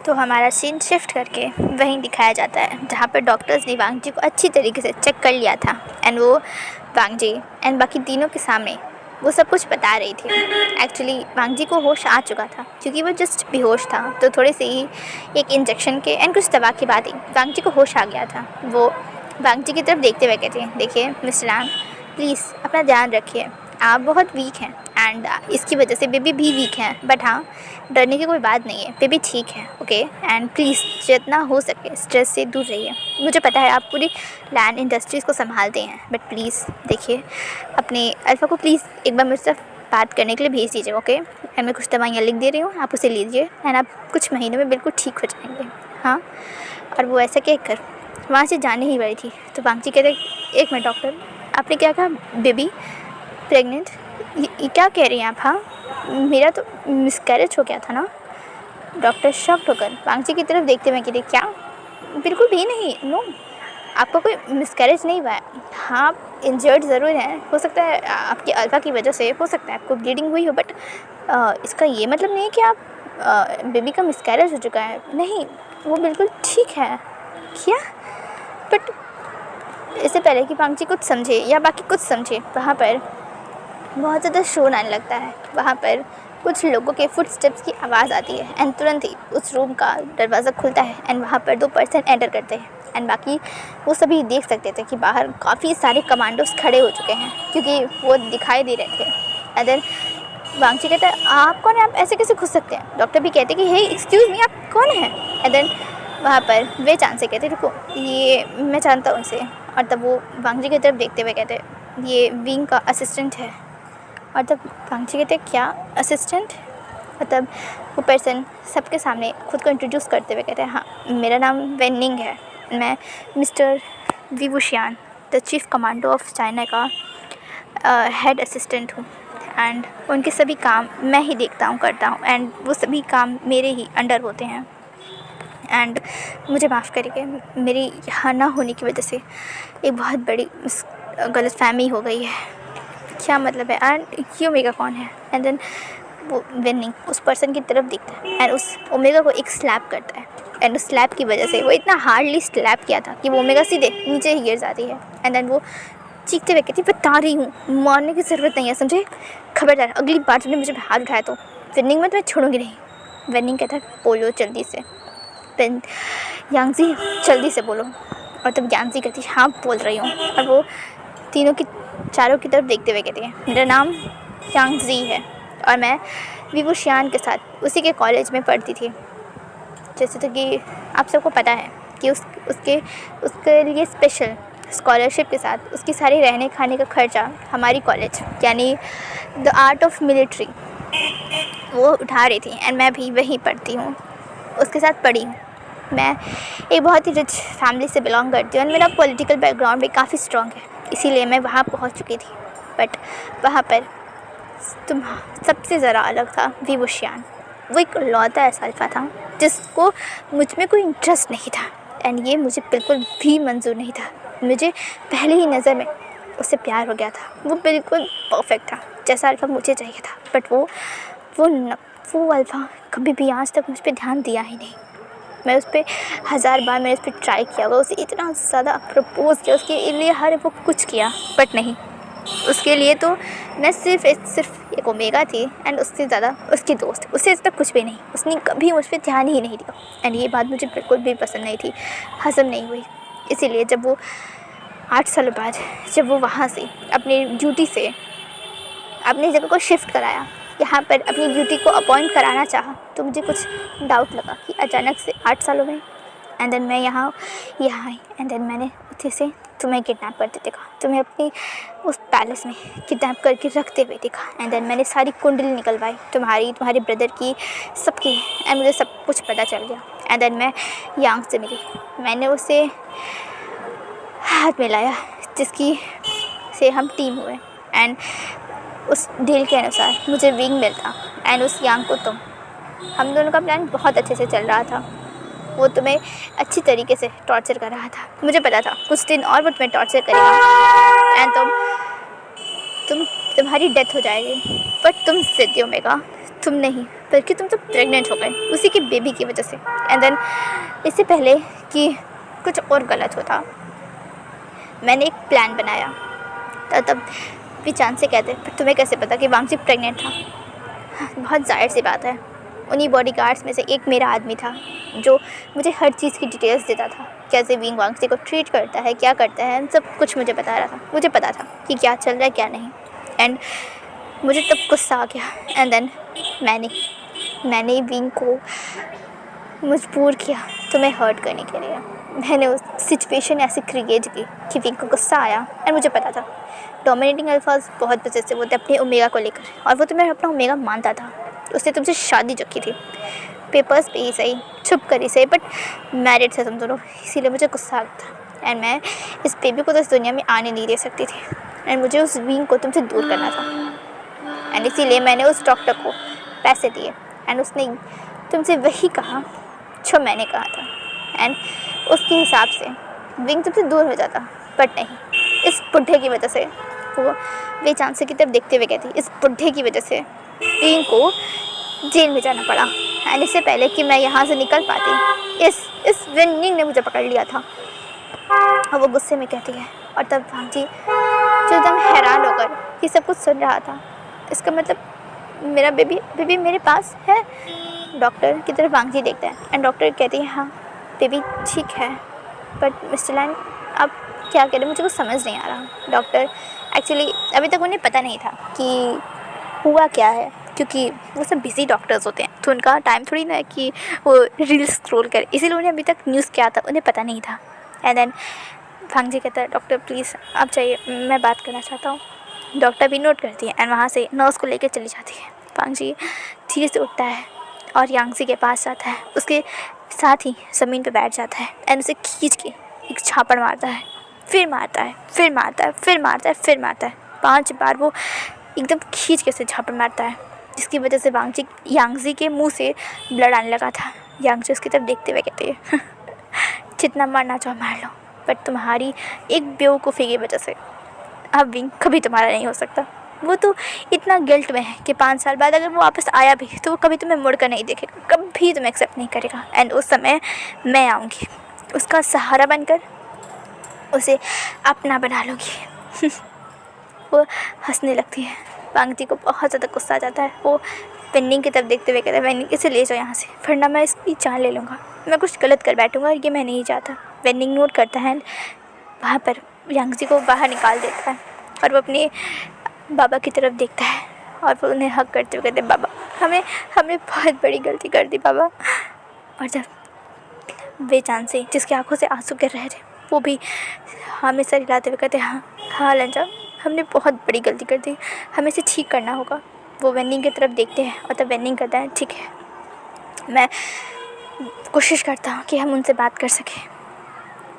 तो हमारा scene shift करके वहीं दिखाया जाता है जहाँ पर डॉक्टर्स ने वांगजी को अच्छी तरीके से चेक कर लिया था एंड वो वांगजी एंड बाकी तीनों के सामने वो सब कुछ बता रही थी। एक्चुअली वांगजी को होश आ चुका था क्योंकि वो जस्ट बेहोश था, तो थोड़े से ही एक इंजेक्शन के एंड कुछ दवा के बाद ही वांगजी को होश आ गया था। वो वांगजी की तरफ देखते हुए कहते हैं, देखिए मिस्टर लैंग, प्लीज़ अपना ध्यान रखिए, आप बहुत वीक हैं एंड इसकी वजह से बेबी भी वीक है, बट हाँ डरने की कोई बात नहीं है, बेबी ठीक है, ओके। एंड प्लीज़ जितना हो सके स्ट्रेस से दूर रहिए। मुझे पता है आप पूरी लैंड इंडस्ट्रीज़ को संभालते हैं, बट प्लीज़ देखिए अपने अल्फ़ा को प्लीज़ एक बार मेरे साथ बात करने के लिए भेज दीजिए, ओके। एंड मैं कुछ दवाइयाँ लिख दे रही हूँ, आप उसे लीजिए एंड आप कुछ महीनों में बिल्कुल ठीक हो जाएंगे, हाँ। और वो ऐसा कहकर वहाँ से जाने ही वाली थी तो वांगजी कहते, एक मिनट डॉक्टर, आपने क्या कहा, बेबी प्रेग्नेंट, ये क्या कह रही हैं आप? हाँ मेरा तो मिसकैरेज हो गया था ना। डॉक्टर शॉक्ड होकर वांगजी की तरफ देखते हुए कहते, क्या? बिल्कुल भी नहीं, नो, आपका कोई मिसकैरेज नहीं हुआ है। हाँ आप इंजर्ड ज़रूर हैं, हो सकता है आपकी अल्फ़ा की वजह से हो सकता है आपको ब्लीडिंग हुई हो, बट इसका ये मतलब नहीं है कि आप बेबी का मिसकैरेज हो चुका है। नहीं, वो बिल्कुल ठीक है। क्या? बट इससे पहले कि वांगजी कुछ समझे या बाकी कुछ समझे, वहाँ पर बहुत ज़्यादा शोर आने लगता है। वहाँ पर कुछ लोगों के फुटस्टेप्स की आवाज़ आती है एंड तुरंत ही उस रूम का दरवाज़ा खुलता है एंड वहाँ पर 2 पर्सन एंटर करते हैं एंड बाकी वो सभी देख सकते थे कि बाहर काफ़ी सारे कमांडोज खड़े हो चुके हैं क्योंकि वो दिखाई दे रहे थे। एंड देन वांगजी कहता है, आप कौन है, आप ऐसे कैसे घुस सकते हैं? डॉक्टर भी कहते कि हे एक्सक्यूज़ मी, आप कौन हैं? एंड देन वहाँ पर वे चांद से कहते, रुको, ये मैं जानता हूँ उनसे। और तब वो वांगजी की तरफ देखते हुए कहते, ये विंग का असिस्टेंट है। और तब वांगजी कहते, क्या असिस्टेंट? और तब वो पर्सन सबके सामने खुद को इंट्रोड्यूस करते हुए कहते हैं, हाँ मेरा नाम वेन निंग है, मैं Mister Wei Wuxian the chief commando of China का हेड असिस्टेंट हूँ एंड उनके सभी काम मैं ही देखता हूँ, करता हूँ एंड वो सभी काम मेरे ही अंडर होते हैं। एंड मुझे माफ़ करिए, मेरी यहाँ ना होने की वजह से एक बहुत बड़ी गलतफहमी हो गई है। क्या मतलब है? एंड ये ओमेगा कौन है? एंड देन वो विनिंग उस पर्सन की तरफ दिखता है एंड उस ओमेगा को एक स्लैप करता है एंड उस स्लैप की वजह से वो इतना हार्डली स्लैप किया था कि वो ओमेगा सीधे नीचे ही गिर जाती है। एंड देन वो चीखते हुए कहती, बता रही हूँ, मारने की ज़रूरत नहीं है, समझे? खबरदार अगली बार तुमने मुझे हाथ उठाया तो विनिंग में तुम्हें छोड़ूंगी नहीं। विनिंग कहता है, बोलो जल्दी से। देन यांगजी, जल्दी से बोलो। और तब यांगजी कहती, हाँ बोल रही हूँ। और वो तीनों की चारों की तरफ देखते हुए कहती है, मेरा नाम यांगजी है और मैं वी वुशियान के साथ उसी के कॉलेज में पढ़ती थी। जैसे तो कि आप सबको पता है कि उसके लिए स्पेशल स्कॉलरशिप के साथ उसकी सारी रहने खाने का खर्चा हमारी कॉलेज यानी द आर्ट ऑफ मिलिट्री वो उठा रही थी एंड मैं भी वहीं पढ़ती हूँ, उसके साथ पढ़ी हूँ। मैं एक बहुत ही रिच फैमिली से बिलोंग करती हूँ और मेरा पॉलिटिकल बैकग्राउंड भी काफ़ी स्ट्रॉन्ग है, इसीलिए मैं वहाँ पहुँच चुकी थी। बट वहाँ पर तुम सबसे ज़रा अलग था वी वुशियान। वो एक लौता ऐसा अल्फा था जिसको मुझ में कोई इंटरेस्ट नहीं था एंड ये मुझे बिल्कुल भी मंजूर नहीं था। मुझे पहले ही नज़र में उससे प्यार हो गया था। वो बिल्कुल परफेक्ट था जैसा अल्फा मुझे चाहिए था, बट वो अल्फा कभी भी आज तक मुझ पर ध्यान दिया ही नहीं। मैं उस पर 1000 बार मैंने उस पर ट्राई किया होगा, उसे इतना ज़्यादा प्रपोज़ किया, उसके लिए हर वो कुछ किया, बट नहीं, उसके लिए तो मैं सिर्फ एक ओमेगा थी एंड उससे ज़्यादा उसकी दोस्त, उससे ज़्यादा कुछ भी नहीं। उसने कभी मुझ पर ध्यान ही नहीं दिया एंड ये बात मुझे बिल्कुल भी पसंद नहीं थी, हज़म नहीं हुई। इसीलिए जब वो 8 सालों बाद जब वो वहाँ से अपनी ड्यूटी से अपनी जगह को शिफ्ट कराया, यहाँ पर अपनी ड्यूटी को अपॉइंट कराना चाहा, तो मुझे कुछ डाउट लगा कि अचानक से 8 सालों में एंड देन मैं यहाँ आई एंड देन मैंने उसे से तुम्हें किडनैप करते देखा, तुम्हें अपनी उस पैलेस में किडनैप करके रखते हुए देखा एंड देन मैंने सारी कुंडली निकलवाई, तुम्हारे ब्रदर की, सबकी, एंड मुझे सब कुछ पता चल गया। एंड देन मैं यांग से मिली, मैंने उसे हाथ मिलाया जिसकी से हम टीम हुए एंड उस डील के अनुसार मुझे विंग मिलता एंड उस यांग को तुम। हम दोनों का प्लान बहुत अच्छे से चल रहा था। वो तुम्हें अच्छी तरीके से टॉर्चर कर रहा था, मुझे पता था कुछ दिन और वो तुम्हें टॉर्चर करेगा एंड तुम्हारी डेथ हो जाएगी, बट तुम जिद्दी ओमेगा, तुम नहीं, बल्कि तुम तो प्रेग्नेंट हो गए उसी की बेबी की वजह से। एंड देन इससे पहले कि कुछ और गलत होता, मैंने एक प्लान बनाया। तब विचान से कहते, पर तुम्हें कैसे पता कि वांगजी प्रेग्नेंट था? बहुत जाहिर सी बात है, उन्हीं बॉडीगार्ड्स में से एक मेरा आदमी था जो मुझे हर चीज़ की डिटेल्स देता था, कैसे विंग वांगजी को ट्रीट करता है, क्या करता है, सब कुछ मुझे बता रहा था। मुझे पता था कि क्या चल रहा है क्या नहीं। एंड मुझे तब गुस्सा आ गया। एंड देन मैंने विंग को मजबूर किया तुम्हें हर्ट करने के लिए। मैंने उस सिचुएशन ऐसे क्रिएट की कि विंग को गुस्सा आया। एंड मुझे पता था डोमिनेटिंग अल्फाज बहुत पॉसेसिव होते अपने ओमेगा को लेकर, और वो तुम्हें अपना ओमेगा मानता था। उसने तुमसे शादी रखी थी, पेपर्स पे ही सही, छुप कर ही सही, बट मैरिड थे तुम दोनों, इसीलिए मुझे गुस्सा आ गया था। एंड मैं इस बेबी को तो इस दुनिया में आने नहीं दे सकती थी। एंड मुझे उस विंग को तुमसे दूर करना था। एंड इसीलिए मैंने उस डॉक्टर को पैसे दिए। एंड उसने तुमसे वही कहा जो मैंने कहा था। एंड उसके हिसाब से विंग तुमसे दूर हो जाता, बट नहीं, इस बुढ़े की वजह से, वो बेचान से की तरफ देखते हुए कहती, इस बुढ़े की वजह से विंग को जेल में जाना पड़ा। एंड इससे पहले कि मैं यहाँ से निकल पाती, इस विंग ने मुझे पकड़ लिया था। और वो गुस्से में कहती है, और तब वांगजी जो एकदम हैरान होकर ये सब कुछ सुन रहा था, इसका मतलब मेरा बेबी मेरे पास है। डॉक्टर की तरफ वांगजी देखता है। एंड डॉक्टर कहती है, हाँ बेबी ठीक है, बट मिस्टर लैन आप क्या कह रहे हैं, मुझे कुछ समझ नहीं आ रहा। डॉक्टर एक्चुअली अभी तक उन्हें पता नहीं था कि हुआ क्या है, क्योंकि वो सब बिजी डॉक्टर्स होते हैं, तो उनका टाइम थोड़ी ना है कि वो रील्स स्क्रॉल करे, इसीलिए उन्हें अभी तक न्यूज़ क्या था उन्हें पता नहीं था। एंड देन वांगजी कहता है, डॉक्टर प्लीज़ आप चाहिए, मैं बात करना चाहता हूँ। डॉक्टर भी नोट करती है एंड वहाँ से नर्स को लेकर चली जाती है। वांगजी धीरे से उठता है और यांगजी के पास जाता है, उसके साथ ही ज़मीन पे बैठ जाता है एंड उसे खींच के एक छापड़ मारता है, फिर मारता है, फिर मारता है, फिर मारता है, फिर मारता है। 5 बार वो एकदम खींच के उसे छापड़ मारता है, जिसकी वजह से यांगजी के मुंह से ब्लड आने लगा था। यांगजी उसकी तरफ देखते हुए कहते हैं, जितना मारना चाहो मार लो, बट तुम्हारी एक बेवकूफ़ी की वजह से अब विंग कभी तुम्हारा नहीं हो सकता। वो तो इतना गिल्ट में है कि 5 साल बाद अगर वो वापस आया भी तो वो कभी तुम्हें मुड़ कर नहीं देखेगा, कभी तुम्हें एक्सेप्ट नहीं करेगा। एंड उस समय मैं आऊँगी, उसका सहारा बनकर उसे अपना बना लूँगी। वो हंसने लगती है। वांगजी को बहुत ज़्यादा गुस्सा आ जाता है। वो वेन्निंग की तरफ देखते हुए कहता है, वेन्निंग इसे ले जाओ यहाँ से, वरना मैं इसकी जान ले लूँगा, मैं कुछ गलत कर बैठूँगा और ये मैं नहीं चाहता। वेन्निंग नोट करता है, वहाँ पर यांगजी को बाहर निकाल देता है और वो अपने बाबा की तरफ देखता है और वो उन्हें हक करते हुए कहते हैं, बाबा हमने बहुत बड़ी गलती कर दी बाबा। और जब बेचान से जिसकी आंखों से आंसू गिर रहे थे वो भी हमें सर हिलाते हुए कहते हैं, हाँ लंजा हमने बहुत बड़ी गलती कर दी, हमें इसे ठीक करना होगा। वो वेन्निंग की तरफ देखते हैं और तब वेन्निंग कहता है, ठीक है मैं कोशिश करता हूँ कि हम उनसे बात कर सकें।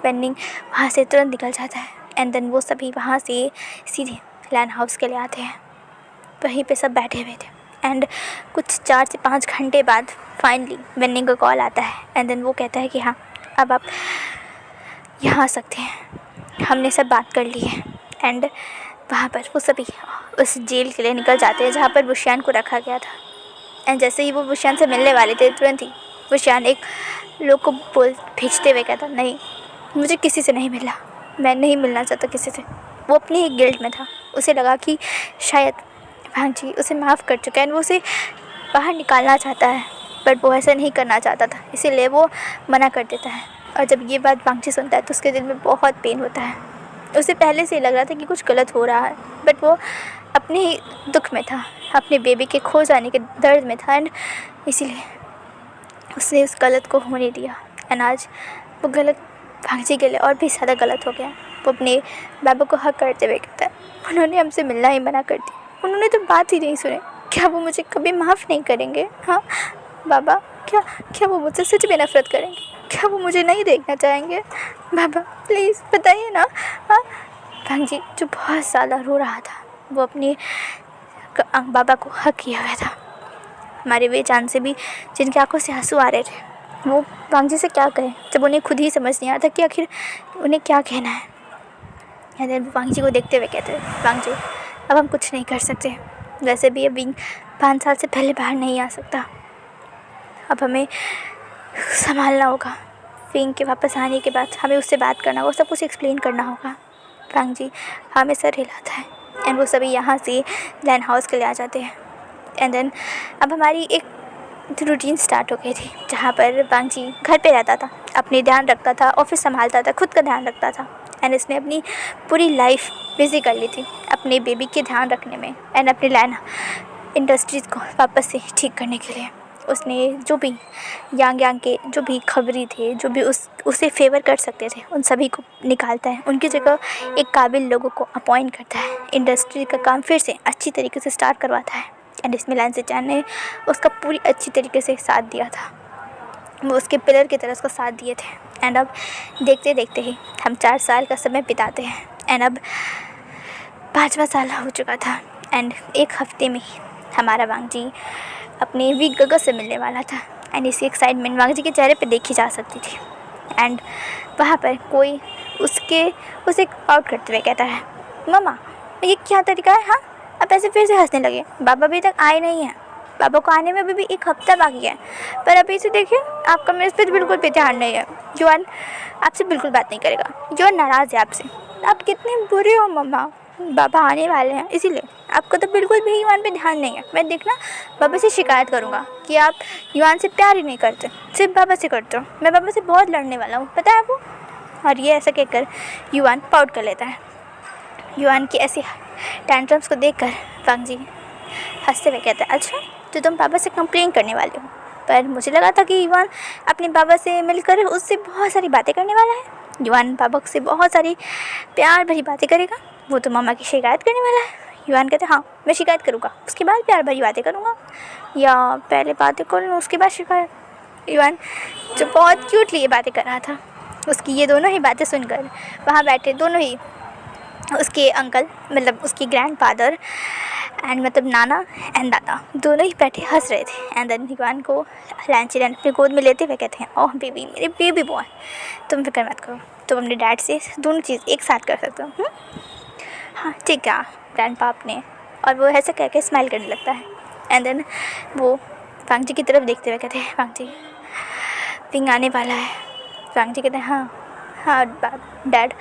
वेन्निंग वहाँ से तुरंत निकल जाता है एंड देन वो सभी वहाँ से सीधे लैन हाउस के लिए आते हैं। वहीं पे सब बैठे हुए थे एंड कुछ 4 से 5 घंटे बाद फाइनली वेन्निंग का कॉल आता है एंड देन वो कहता है कि हाँ अब आप यहाँ आ सकते हैं, हमने सब बात कर ली है। एंड वहाँ पर वो सभी उस जेल के लिए निकल जाते हैं जहाँ पर वुशियान को रखा गया था। एंड जैसे ही वो वुशियान से मिलने वाले थे तुरंत ही वुशियान एक लोग को भेजते हुए कहता, नहीं मुझे किसी से नहीं मिला, मैं नहीं मिलना चाहता किसी से। वो अपनी एक गिल्ट में था, उसे लगा कि शायद वांगजी उसे माफ़ कर चुका है एंड वो उसे बाहर निकालना चाहता है, बट वो ऐसा नहीं करना चाहता था, इसीलिए वो मना कर देता है। और जब ये बात वांगजी सुनता है तो उसके दिल में बहुत पेन होता है। उसे पहले से लग रहा था कि कुछ गलत हो रहा है, बट वो अपने ही दुख में था, अपने बेबी के खो जाने के दर्द में था एंड इसीलिए उसने उस गलत को होने दिया। एंड आज वो गलत वांगजी के लिए और भी ज़्यादा गलत हो गया। वो अपने बाबा को हक करते हुए कहता है, उन्होंने हमसे मिलना ही मना कर दिया, उन्होंने तो बात ही नहीं सुनी, क्या वो मुझे कभी माफ़ नहीं करेंगे? हाँ बाबा, क्या वो मुझसे सच में नफरत करेंगे? क्या वो मुझे नहीं देखना चाहेंगे? बाबा प्लीज़ बताइए ना। हाँ वांगजी जो बहुत ज़्यादा रो रहा था, वो अपने बाबा को हक किया हुआ था। हमारे वे जान से भी जिनकी आंखों से आंसू आ रहे थे, वो वांगजी से क्या कहें जब उन्हें खुद ही समझ नहीं आ रहा था कि आखिर उन्हें क्या कहना है। एंड वो वांगजी को देखते हुए कहते हैं, वांगजी अब हम कुछ नहीं कर सकते, वैसे भी अभी 5 साल से पहले बाहर नहीं आ सकता, अब हमें संभालना होगा। विंग के वापस आने के बाद हमें उससे बात करना होगा, सब कुछ एक्सप्लेन करना होगा। वांग जी हमें सर हिलाता है एंड वो सभी यहाँ से लैंड हाउस के लिए आ जाते हैं। एंड देन अब हमारी एक रूटीन स्टार्ट हो गई थी, जहाँ पर वांग जी घर पे रहता था, अपने ध्यान रखता था, ऑफिस संभालता था, खुद का ध्यान रखता था। एंड इसने अपनी पूरी लाइफ बिजी कर ली थी अपने बेबी के ध्यान रखने में एंड अपने लैंड इंडस्ट्रीज़ को वापस से ठीक करने के लिए। उसने जो भी यांग के जो भी खबरी थे, जो भी उसे फेवर कर सकते थे, उन सभी को निकालता है, उनकी जगह एक काबिल लोगों को अपॉइंट करता है, इंडस्ट्री का काम फिर से अच्छी तरीके से स्टार्ट करवाता है। एंड इसमें लैंसी चैन ने उसका पूरी अच्छी तरीके से साथ दिया था, वो उसके पिलर की तरह उसका साथ दिए थे। एंड अब देखते देखते ही हम 4 साल का समय बिताते हैं एंड अब 5वां साल हो चुका था। एंड एक हफ्ते में ही हमारा वांग जी अपने वीक गगर से मिलने वाला था एंड इसी एक्साइटमेंट वांग जी के चेहरे पे देखी जा सकती थी। एंड वहाँ पर कोई उसे आउट करते हुए कहता है, मम्मा ये क्या तरीका है? हाँ, अब ऐसे फिर से हंसने लगे। बाबा अभी तक आए नहीं हैं, बाबा को आने में अभी भी एक हफ्ता बाकी है, पर अभी से देखिए आपका मेरे पे बिल्कुल भी ध्यान नहीं है। युवान आपसे बिल्कुल बात नहीं करेगा, युवान नाराज़ है आपसे। आप कितने बुरे हो मम्मा, बाबा आने वाले हैं इसीलिए आपको तो बिल्कुल भी युवान पे ध्यान नहीं है। मैं देखना बाबा से शिकायत करूँगा कि आप युवान से प्यार ही नहीं करते, सिर्फ बाबा से करते हो। मैं बाबा से बहुत लड़ने वाला हूँ, पता है आपको। और ये ऐसा कहकर युवान पाउट कर लेता है। युवान की ऐसी टैंट्रम्स को देखकर वांग जी हंसते हुए कहता है, अच्छा तो तुम बाबा से कंप्लेन करने वाले हो, पर मुझे लगा था कि युवान अपने बाबा से मिलकर उससे बहुत सारी बातें करने वाला है। युवान बाबा से बहुत सारी प्यार भरी बातें करेगा, वो तो मामा की शिकायत करने वाला है। युवान कहते हैं, हाँ मैं शिकायत करूँगा, उसके बाद प्यार भरी बातें करूँगा, या पहले बातें कर लूँ उसके बाद शिकायत। युवान जो बहुत क्यूटली ये बातें कर रहा था, उसकी ये दोनों ही बातें सुनकर वहाँ बैठे दोनों ही उसके अंकल मतलब उसके ग्रैंडफादर एंड मतलब नाना एंड दादा दोनों ही बैठे हंस रहे थे। एंड देन युवान को लैंसी लैंड अपनी गोद में लेते हुए कहते हैं, ओह बेबी, मेरे बेबी बॉय, तुम फिक्र मत करो, तुम अपने डैड से दोनों चीज़ एक साथ कर सकते हो। हाँ ठीक है ग्रैंडपा अपने, और वो ऐसे कह के स्माइल करने लगता है। एंड देन वो वांग जी की तरफ देखते हुए कहते हैं, वांग जी विंग आने वाला है। वांग जी कहते हैं, हाँ डैड,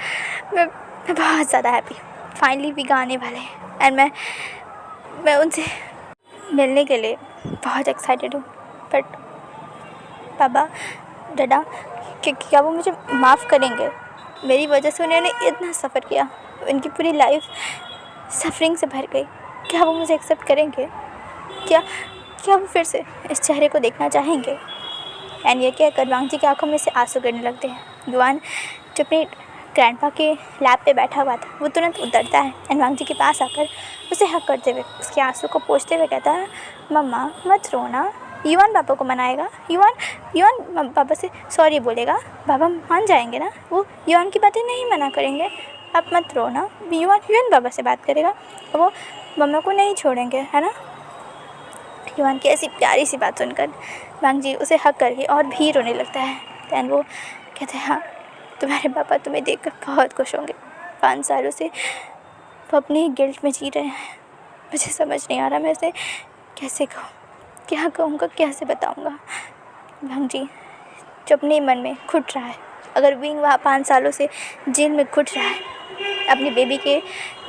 मैं बहुत ज़्यादा हैप्पी, फाइनली विंग आने वाले हैं एंड मैं उनसे मिलने के लिए बहुत एक्साइटेड हूँ। बट पापा दादा क्या वो मुझे माफ़ करेंगे? मेरी वजह से उन्होंने इतना सफ़र किया, उनकी पूरी लाइफ सफरिंग से भर गई, क्या वो मुझे एक्सेप्ट करेंगे? क्या वो फिर से इस चेहरे को देखना चाहेंगे? एंड ये कहकर वांग जी की आंखों में से आंसू गिरने लगते हैं। युवान जो अपने ग्रैंडपा के लैब पे बैठा हुआ था वो तुरंत उतरता है एंड वांग जी के पास आकर उसे हक करते हुए उसके आंसू को पोंछते हुए कहता है, मम्मा मत रोना, युवान पापा को मनाएगा, युवान पापा से सॉरी बोलेगा, पापा मान जाएंगे ना, वो युवान की बातें नहीं मना करेंगे, आप मत रोना, युवान बाबा से बात करेगा, वो मम्मा को नहीं छोड़ेंगे, है ना। युवान की ऐसी प्यारी सी बात सुनकर वांग जी उसे हक करके और भी रोने लगता है। दैन वो कहते हैं, हाँ तुम्हारे पापा तुम्हें देखकर बहुत खुश होंगे, 5 सालों से वो अपने ही गिल्ट में जी रहे हैं। मुझे समझ नहीं आ रहा मैं इसे कैसे कहूँ, क्या कहूँगा, कैसे बताऊँगा। वांग जी जो अपने मन में घुट रहा है, अगर विंग वहाँ 5 सालों से जेल में घुट रहा है अपने बेबी के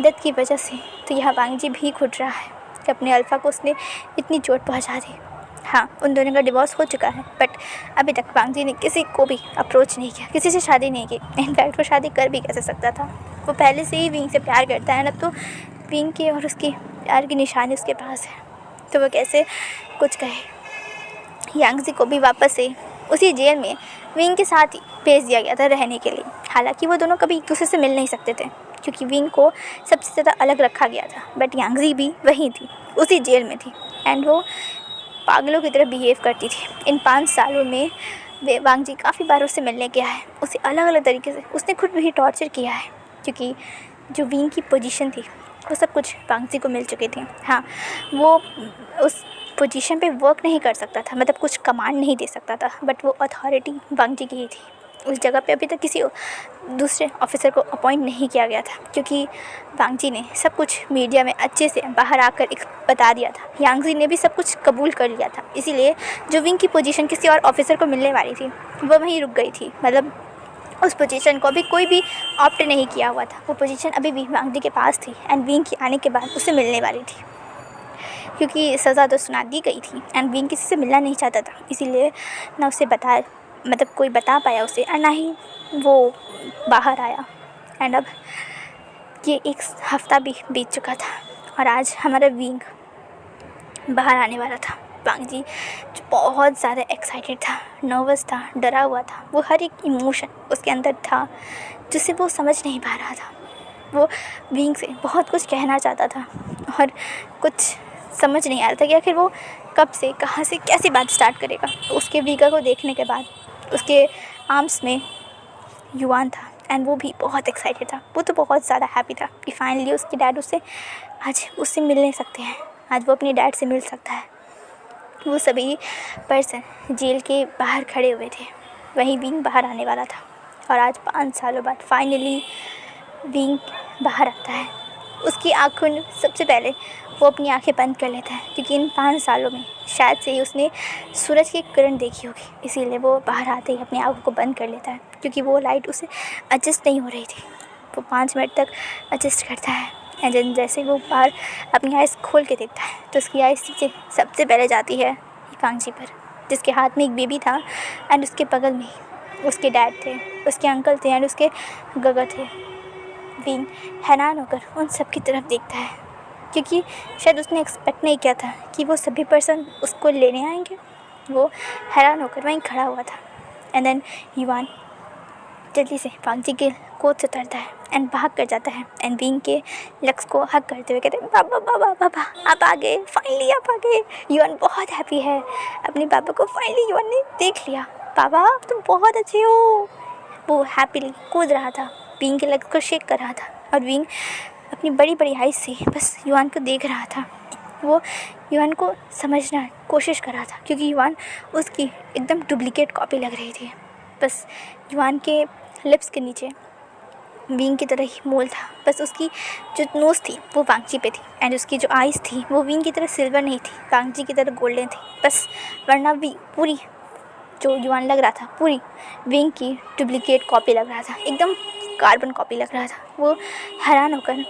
डेथ की वजह से, तो यहाँ वांग जी भी घुट रहा है कि अपने अल्फ़ा को उसने इतनी चोट पहुँचा दी। हाँ उन दोनों का डिवोर्स हो चुका है, बट अभी तक वांग जी ने किसी को भी अप्रोच नहीं किया, किसी से शादी नहीं की। इनफैक्ट वो शादी कर भी कैसे सकता था, वो पहले से ही विंग से प्यार करता है ना, तो विंग की और उसकी प्यार की निशानी उसके पास है, तो वो कैसे कुछ कहे। यांग जी को भी वापस से उसी जेल में विंग के साथ ही भेज दिया गया था रहने के लिए। हालांकि वो दोनों कभी एक दूसरे से मिल नहीं सकते थे क्योंकि विंग को सबसे ज़्यादा अलग रखा गया था, बट यांग जी भी वहीं थी, उसी जेल में थी एंड वो पागलों की तरह बिहेव करती थी। इन 5 सालों में वांग जी काफ़ी बार उससे मिलने गया है, उसे अलग अलग तरीके से उसने खुद भी टॉर्चर किया है, क्योंकि जो विंग की पोजीशन थी वो सब कुछ वांग जी को मिल चुके थे। हाँ वो उस पोजीशन पे वर्क नहीं कर सकता था, मतलब कुछ कमांड नहीं दे सकता था, बट वो अथॉरिटी वांग जी की ही थी। उस जगह पे अभी तक किसी दूसरे ऑफिसर को अपॉइंट नहीं किया गया था, क्योंकि वांग जी ने सब कुछ मीडिया में अच्छे से बाहर आकर बता दिया था। यांग जी ने भी सब कुछ कबूल कर लिया था, इसीलिए जो विंग की पोजीशन किसी और ऑफिसर को मिलने वाली थी वो वहीं रुक गई थी। मतलब उस पोजीशन को अभी कोई भी ऑप्ट नहीं किया हुआ था, वो पोजीशन अभी भी वांग जी के पास थी एंड विंग के आने के बाद उसे मिलने वाली थी, क्योंकि सज़ा तो सुना दी गई थी एंड विंग किसी से मिलना नहीं चाहता था, इसीलिए ना उसे कोई बता पाया उसे, और ना ही वो बाहर आया। एंड अब ये एक हफ़्ता भी बीत चुका था और आज हमारा विंग बाहर आने वाला था। वांग जी जो बहुत ज़्यादा एक्साइटेड था, नर्वस था, डरा हुआ था, वो हर एक इमोशन उसके अंदर था जिसे वो समझ नहीं पा रहा था। वो विंग से बहुत कुछ कहना चाहता था और कुछ समझ नहीं आ रहा था कि आखिर वो कब से, कहाँ से, कैसे बात स्टार्ट करेगा। उसके वीगा को देखने के बाद उसके आर्म्स में युआन था एंड वो भी बहुत एक्साइटेड था। वो तो बहुत ज़्यादा हैप्पी था कि फाइनली उसके डैड उससे मिलने सकते हैं, आज वो अपने डैड से मिल सकता है। वो सभी पर्सन जेल के बाहर खड़े हुए थे, वहीं विंग बाहर आने वाला था और आज 5 सालों बाद फाइनली विंग बाहर आता है। उसकी आँखों में सबसे पहले वो अपनी आंखें बंद कर लेता है, क्योंकि इन 5 सालों में शायद से ही उसने सूरज की किरण देखी होगी, इसीलिए वो बाहर आते ही अपनी आँखों को बंद कर लेता है, क्योंकि वो लाइट उसे एडजस्ट नहीं हो रही थी। वो 5 मिनट तक एडजस्ट करता है एंड देन जैसे वो बाहर अपनी आइज़ खोल के देखता है तो उसकी आइज़ सबसे पहले जाती है वांग जी पर, जिसके हाथ में एक बेबी था एंड उसके बगल में उसके डैड थे, उसके अंकल थे एंड उसके गगर थे। विंग हैरान होकर उन सब की तरफ देखता है, क्योंकि शायद उसने एक्सपेक्ट नहीं किया था कि वो सभी पर्सन उसको लेने आएंगे। वो हैरान होकर वहीं खड़ा हुआ था एंड देन युआन जल्दी से वांग जी के गोद से उतरता है एंड भाग कर जाता है एंड विंग के लेग्स को हग करते हुए कहते हैं, बाबा बाबा बाबा आप आ गए, फाइनली आप आ गए। युआन बहुत हैप्पी है, अपने पापा को फाइनली युआन ने देख लिया। पापा तुम बहुत अच्छे हो। वो हैप्पीली कूद रहा था, विंग के लेग्स को शेक कर रहा था और विंग अपनी बड़ी बड़ी आइज़ से बस युआन को देख रहा था। वो युआन को समझना कोशिश कर रहा था, क्योंकि युआन उसकी एकदम डुप्लीकेट कॉपी लग रही थी। बस युआन के लिप्स के नीचे विंग की तरह ही मोल था, बस उसकी जो नोज़ थी वो वांग जी पे थी एंड उसकी जो आइज़ थी वो विंग की तरह सिल्वर नहीं थी, वांग जी की तरह गोल्डन थी बस। वरना भी पूरी जो युआन लग रहा था पूरी विंग की डुप्लीकेट कॉपी लग रहा था, एकदम कार्बन कॉपी लग रहा था। वो हैरान होकर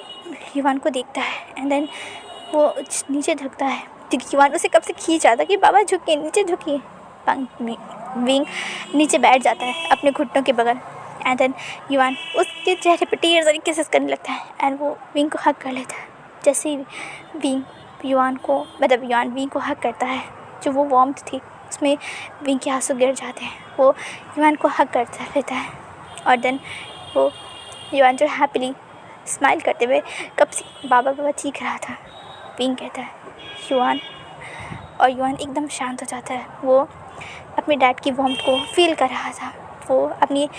युआन को देखता है एंड देन वो नीचे झुकता है, क्योंकि युआन उसे कब से खींच रहा था कि बाबा झुकिए, नीचे झुकिए। विंग नीचे बैठ जाता है अपने घुटनों के बगल एंड देन युआन उसके चेहरे पर ढेर सारी किसेस करने लगता है एंड वो विंग को हग कर लेता है। जैसे ही युआन विंग को हग करता है, जो वो वार्मथ थी उसमें विंग के आंसू गिर जाते हैं। वो युआन को हग करता रहता है और देन वो युआन जो हैप्पीली स्माइल करते हुए कब से बाबा बाबा चीख रहा था, विंग कहता है युआन, और युआन एकदम शांत हो जाता है। वो अपने डैड की वार्मथ को फील कर रहा था। वो अपनी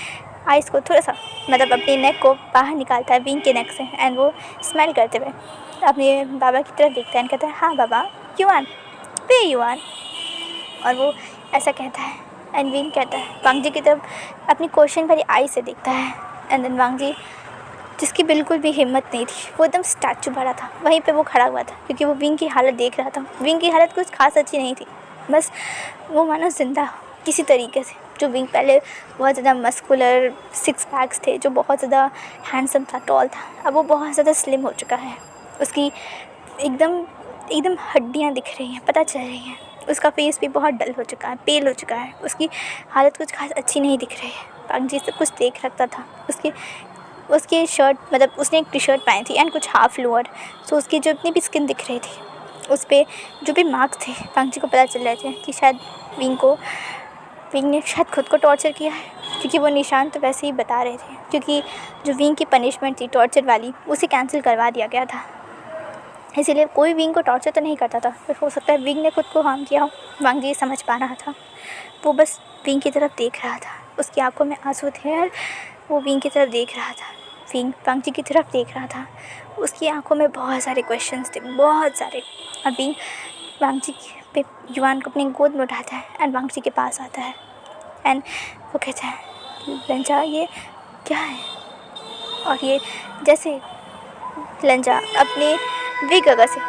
आइज़ को थोड़ा सा अपने नेक को बाहर निकालता है विंग के नेक से एंड वो स्माइल करते हुए अपने बाबा की तरफ देखता है एंड कहता है, हाँ बाबा, युआन पे युआन, और वो ऐसा कहता है एंड विंग कहता है वांग जी की तरफ अपनी क्वेश्चन भरी आई से देखता है एंड देन वांग जी जिसकी बिल्कुल भी हिम्मत नहीं थी, वो एकदम स्टैचू भरा था, वहीं पे वो खड़ा हुआ था, क्योंकि वो विंग की हालत देख रहा था। विंग की हालत कुछ खास अच्छी नहीं थी, बस वो मानो जिंदा किसी तरीके से। जो विंग पहले बहुत ज़्यादा मस्कुलर 6 पैक्स थे, जो बहुत ज़्यादा हैंडसम था, टॉल था, अब वो बहुत ज़्यादा स्लिम हो चुका है। उसकी एकदम हड्डियाँ दिख रही हैं, पता चल रही हैं। उसका फेस भी बहुत डल हो चुका है, पेल हो चुका है, उसकी हालत कुछ खास अच्छी नहीं दिख रही है। वांग जी सब कुछ देख रखता था। उसकी शर्ट उसने एक टी शर्ट पहनी थी एंड कुछ हाफ लोअर, तो उसकी जो इतनी भी स्किन दिख रही थी उस पर जो भी मार्क्स थे, वांग जी को पता चल रहे थे कि शायद विंग ने शायद खुद को टॉर्चर किया है, क्योंकि वो निशान तो वैसे ही बता रहे थे, क्योंकि जो विंग की पनिशमेंट थी टॉर्चर वाली उसे कैंसिल करवा दिया गया था। इसीलिए कोई विंग को टॉर्चर तो नहीं करता था, फिर हो सकता है विंग ने खुद को हार्म किया हो। वांग जी समझ पा रहा था। वो बस विंग की तरफ देख रहा था, उसकी आंखों में आंसू थे और वो विंग की तरफ देख रहा था, विंग वांग जी की तरफ देख रहा था। उसकी आंखों में बहुत सारे क्वेश्चंस थे, बहुत सारे। और विंग वांग जी पे युआन को अपनी गोद में उठाता है एंड वांग जी के पास आता है एंड वो कहता है, लंजा ये क्या है? और ये जैसे लंजा अपने वीक जगह से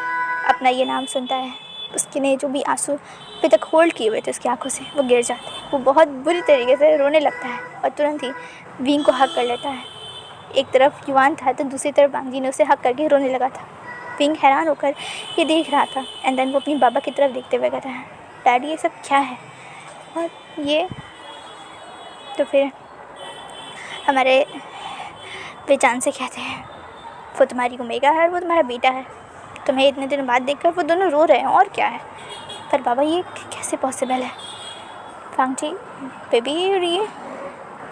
अपना ये नाम सुनता है, उसके ने जो भी आंसू अभी तक होल्ड किए हुए थे उसकी आंखों से वो गिर जाते हैं। वो बहुत बुरी तरीके से रोने लगता है और तुरंत ही विंग को हक कर लेता है। एक तरफ युवान था तो दूसरी तरफ वांग जी ने उसे हक करके रोने लगा था। विंग हैरान होकर ये देख रहा था एंड देन वो अपनी बाबा की तरफ देखते हुए कहता है, डैडी ये सब क्या है? और ये तो फिर हमारे पहचान से कहते हैं वो तुम्हारी ओमेगा है और वो तुम्हारा बेटा है। तुम्हें इतने दिन बाद देखकर वो दोनों रो रहे हैं और क्या है? पर बाबा ये कैसे पॉसिबल है? वांग जी बेबी ये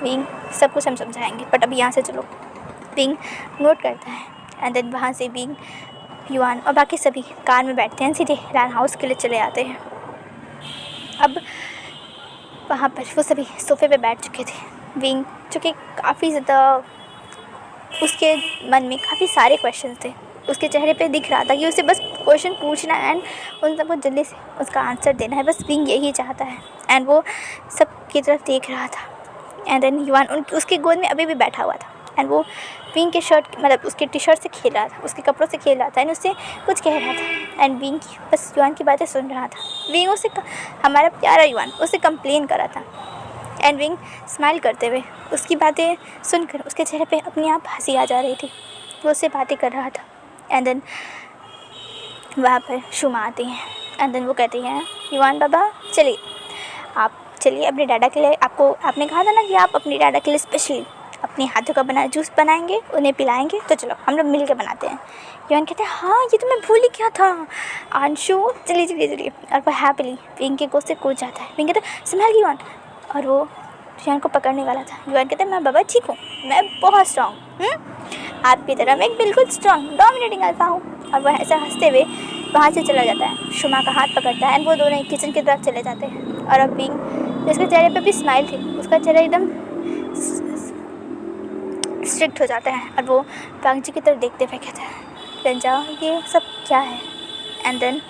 विंग सब कुछ हम समझाएंगे बट अभी यहाँ से चलो। विंग नोट करता है एंड देन वहाँ से विंग, युआन और बाकी सभी कार में बैठते हैं, सीधे रैन हाउस के लिए चले आते हैं। अब वहाँ पर वो सभी सोफ़े पे बैठ चुके थे। विंग जो कि काफ़ी ज़्यादा उसके मन में काफ़ी सारे क्वेश्चन थे, उसके चेहरे पे दिख रहा था कि उसे बस क्वेश्चन पूछना एंड उन सबको जल्दी से उसका आंसर देना है, बस विंग यही चाहता है। एंड वो सब की तरफ देख रहा था एंड देन युआन उसके गोद में अभी भी बैठा हुआ था एंड वो विंग के शर्ट मतलब उसके टी शर्ट से खेल रहा था, उसके कपड़ों से खेल रहा था एंड उससे कुछ कह रहा था एंड विंग बस युआन की बातें सुन रहा था। विंग उसे हमारा प्यारा युआन उसे कंप्लेन कर रहा था एंड विंग स्माइल करते हुए उसकी बातें सुनकर उसके चेहरे पे अपने आप हंसी आ जा रही थी। वो उससे बातें कर रहा था एंड देन वहाँ पर शुमा आती हैं एंड देन वो कहती हैं, युआन बाबा चलिए आप चलिए अपने डाडा के लिए, आपने कहा था ना कि आप अपने डाडा के लिए स्पेशली अपने हाथों का बना जूस बनाएंगे, उन्हें पिलाएंगे, तो चलो हम लोग मिल के बनाते हैं। युआन कहते हैं हाँ ये तो मैं भूल ही गया था अंशु, चलिए चलिए चलिए। और वो हैप्पीली विंग के गोद से कूद जाता है। विंग कहता है संभाल युआन, और वो युआन को पकड़ने वाला था। युआन कहते हैं मैं बाबा ठीक हूँ, मैं बहुत स्ट्रॉन्ग आपकी तरह मैं बिल्कुल स्ट्रॉन्ग डोमिनेटिंग अल्फा हूँ। और वह ऐसा हंसते हुए वहाँ से चला जाता है। शुमा का हाथ पकड़ता है एंड वो दोनों किचन की तरफ चले जाते हैं। और अब विंग जिसके चेहरे पे भी स्माइल थी उसका चेहरा एकदम स्ट्रिक्ट हो जाता है और वो वांग जी की तरफ देखते हुए कहता है, लंजा ये सब क्या है? And then